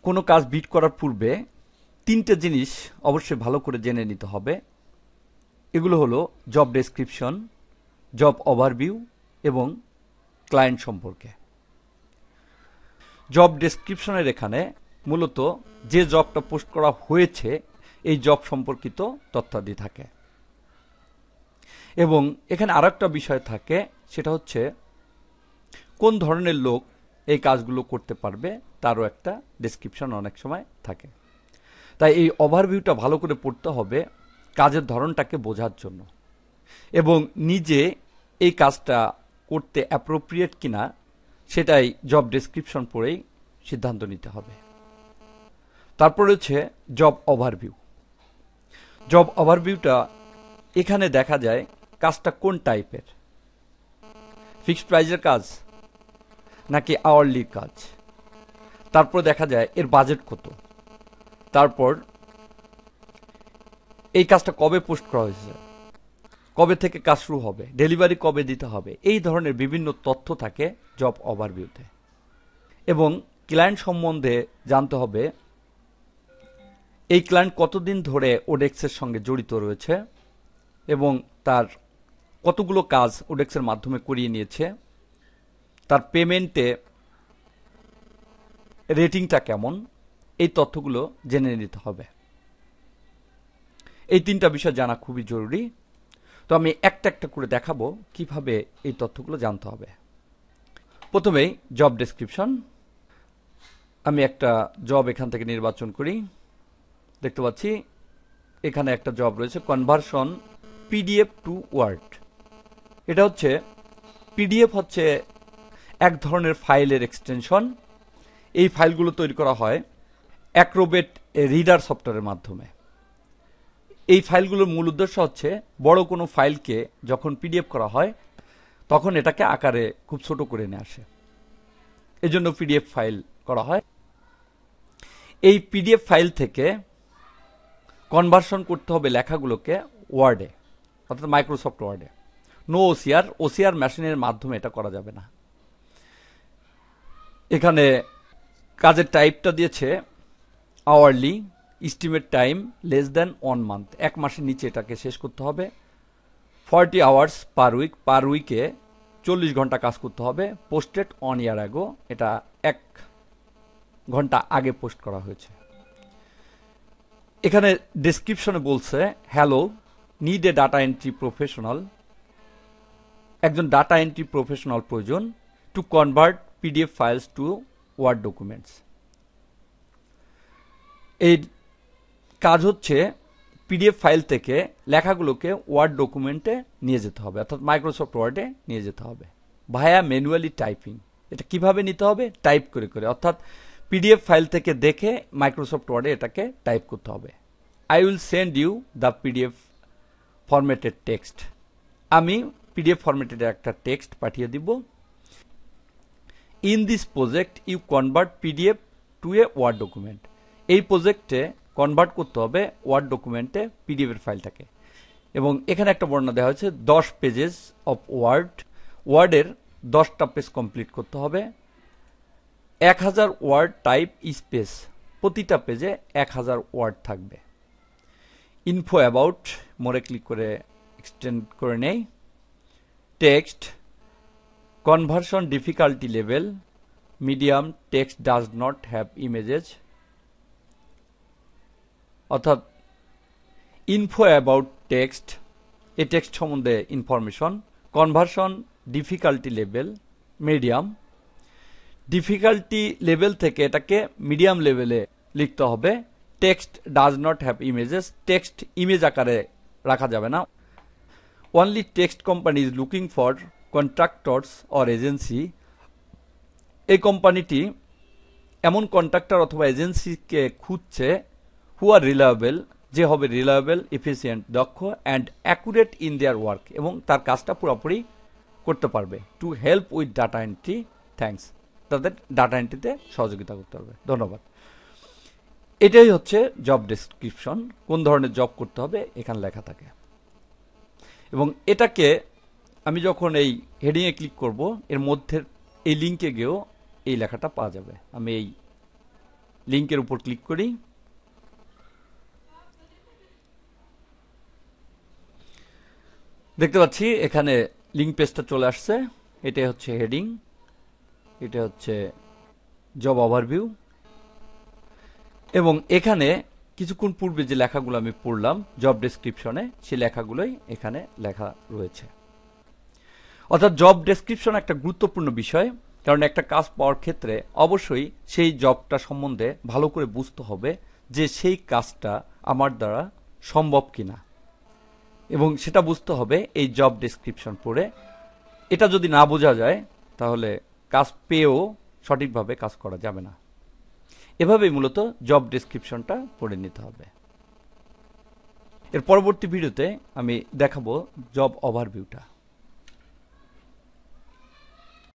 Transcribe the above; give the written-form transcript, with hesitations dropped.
কোনো কাজ বিড করার পূর্বে তিনটে জিনিস অবশ্যই ভালো করে জেনে নিতে হবে। এগুলো হলো জব ডেসক্রিপশন, জব ওভারভিউ এবং ক্লায়েন্ট সম্পর্কে। জব ডেসক্রিপশনের এখানে মূলত যে জবটা পোস্ট করা হয়েছে এই জব সম্পর্কিত তথ্যাদি থাকে, এবং এখানে আরেকটা বিষয় থাকে, সেটা হচ্ছে কোন ধরনের লোক এই কাজগুলো করতে পারবে তারও একটা ডেসক্রিপশন অনেক সময় থাকে। তাই এই ওভারভিউটা ভালো করে পড়তে হবে কাজের ধরনটাকে বোঝার জন্য, এবং নিজে এই কাজটা করতে অ্যাপ্রোপ্রিয়েট কিনা সেটাই জব ডেসক্রিপশন পড়েই সিদ্ধান্ত নিতে হবে। তারপরে হচ্ছে জব ওভারভিউ। জব ওভারভিউটা এখানে দেখা যায় কাজটা কোন টাইপের, ফিক্সড প্রাইজের কাজ নাকি আওয়ারলি কাজ। তারপর দেখা যায় এর বাজেট কত, তারপর এই কাজটা কবে পোস্ট করা হয়েছে, কবে থেকে কাজ শুরু হবে, ডেলিভারি কবে দিতে হবে, এই ধরনের বিভিন্ন তথ্য থাকে জব ওভারভিউতে। এবং ক্লায়েন্ট সম্বন্ধে জানতে হবে এই ক্লায়েন্ট কতদিন ধরে ওডেক্সের সঙ্গে জড়িত রয়েছে এবং তার কতগুলো কাজ ওডেক্সের মাধ্যমে করিয়ে নিয়েছে, তার পেমেন্টে রেটিংটা কেমন, এই তথ্যগুলো জেনে নিতে হবে। এই তিনটা বিষয় জানা খুবই জরুরি। তো আমি একটা একটা করে দেখাবো কিভাবে এই তথ্যগুলো জানতে হবে। প্রথমেই জব ডেসক্রিপশন। আমি একটা জব এখান থেকে নির্বাচন করি। দেখতে পাচ্ছি এখানে একটা জব রয়েছে, কনভার্সন পিডিএফ টু ওয়ার্ড। এটা হচ্ছে পিডিএফ হচ্ছে এক ধরনের ফাইলের এক্সটেনশন। এই ফাইলগুলো তৈরি করা হয় অ্যাক্রোবেট রিডার সফটওয়্যারের মাধ্যমে। এই ফাইলগুলোর মূল উদ্দেশ্য হচ্ছে বড় কোনো ফাইলকে যখন পিডিএফ করা হয় তখন এটাকে আকারে খুব ছোট করে নিয়ে আসে, এজন্য পিডিএফ ফাইল করা হয়। এই পিডিএফ ফাইল থেকে কনভার্সন করতে হবে লেখাগুলোকে ওয়ার্ডে, অর্থাৎ মাইক্রোসফট ওয়ার্ডে। নো ওসিআর, ওসিআর মেশিনের মাধ্যমে এটা করা যাবে না। এখানে কাজের টাইপটা দিয়েছে hourly, estimate time less than 1 month, এক মাসের নিচে এটাকে শেষ করতে হবে। 40 আওয়ার্স পার উইক, পার উইকে 40 ঘন্টা কাজ করতে হবে। পোস্টেড 1 ইয়ার অ্যাগো, এটা 1 ঘন্টা আগে পোস্ট করা হয়েছে। এখানে ডেসক্রিপশনে বলছে hello, need a data entry professional, একজন ডাটা এন্ট্রি প্রফেশনাল প্রয়োজন to convert PDF files to word documents. এই কাজ হচ্ছে পিডিএফ ফাইল থেকে লেখাগুলোকে ওয়ার্ড ডকুমেন্টে নিয়ে যেতে হবে, অর্থাৎ মাইক্রোসফট ওয়ার্ডে নিয়ে যেতে হবে ভায়া ম্যানুয়ালি টাইপিং। এটা কিভাবে নিতে হবে? টাইপ করে করে, অর্থাৎ পিডিএফ ফাইল থেকে দেখে মাইক্রোসফট ওয়ার্ডে এটাকে টাইপ করতে হবে। I will send you the PDF formatted text, আমি পিডিএফ ফরম্যাটেড একটা টেক্সট পাঠিয়ে দিব। In this project you convert PDF to a word document, এই প্রজেক্টে কনভার্ট করতে হবে ওয়ার্ড ডকুমেন্টে পিডিএফ এর ফাইলটাকে। এবং এখানে একটা বর্ণনা দেওয়া হয়েছে 10 পেজেস অফ ওয়ার্ড, ওয়ার্ডের 10টা পেজ কমপ্লিট করতে হবে। 1000 ওয়ার্ড টাইপ স্পেস, প্রতিটা পেজে 1000 ওয়ার্ড থাকবে। ইনফো অ্যাবাউট, মোরে ক্লিক করে এক্সটেন্ড করে নেই। Text, conversion difficulty level medium, text does not have images, অর্থাৎ ইনফো অ্যাবাউট টেক্সট, এই টেক্সট সম্বন্ধে information. Conversion difficulty level medium, difficulty level থেকে এটাকে মিডিয়াম লেভেলে লিখতে হবে। Text does not have images, text image আকারে রাখা যাবে না। Only text company is looking for contractors or agency, এই কোম্পানিটি এমন কন্ট্রাক্টর অথবা এজেন্সিকে খুঁজছে হু আর রিলায়েবল, যে হবে রিলায়েবল, এফিসিয়েন্ট, দক্ষ, and accurate in their work, এবং তার কাজটা পুরোপুরি করতে পারবে। To help with data entry, thanks, তাদের ডাটা এন্ট্রিতে সহযোগিতা করতে হবে, ধন্যবাদ। এটাই হচ্ছে জব ডেসক্রিপশন, কোন ধরনের জব করতে হবে এখানে লেখা থাকে। এবং এটাকে আমি যখন এই হেডিংয়ে ক্লিক করব, এর মধ্যে এই লিঙ্কে গিয়েও এই লেখাটা পাওয়া যাবে। আমি এই লিঙ্কের উপর ক্লিক করি। দেখতে পাচ্ছি এখানে লিঙ্ক পেজটা চলে আসছে। এটা হচ্ছে হেডিং, এটা হচ্ছে জব ওভারভিউ, এবং এখানে কিছুক্ষণ পূর্বে যে লেখাগুলো আমি পড়লাম জব ডেসক্রিপশনে, সেই লেখাগুলোই এখানে লেখা রয়েছে। অর্থাৎ জব ডেসক্রিপশন একটা গুরুত্বপূর্ণ বিষয়, কারণ একটা কাজ পাওয়ার ক্ষেত্রে অবশ্যই সেই জবটা সম্বন্ধে ভালো করে বুঝতে হবে যে সেই কাজটা আমার দ্বারা সম্ভব কিনা, এবং সেটা বুঝতে হবে এই জব ডেসক্রিপশন পড়ে। এটা যদি না বোঝা যায় তাহলে কাজ পেয়েও সঠিকভাবে কাজ করা যাবে না। এভাবেই মূলত জব ডেসক্রিপশনটা পড়ে নিতে হবে। এর পরবর্তী ভিডিওতে আমি দেখাবো জব ওভারভিউটা।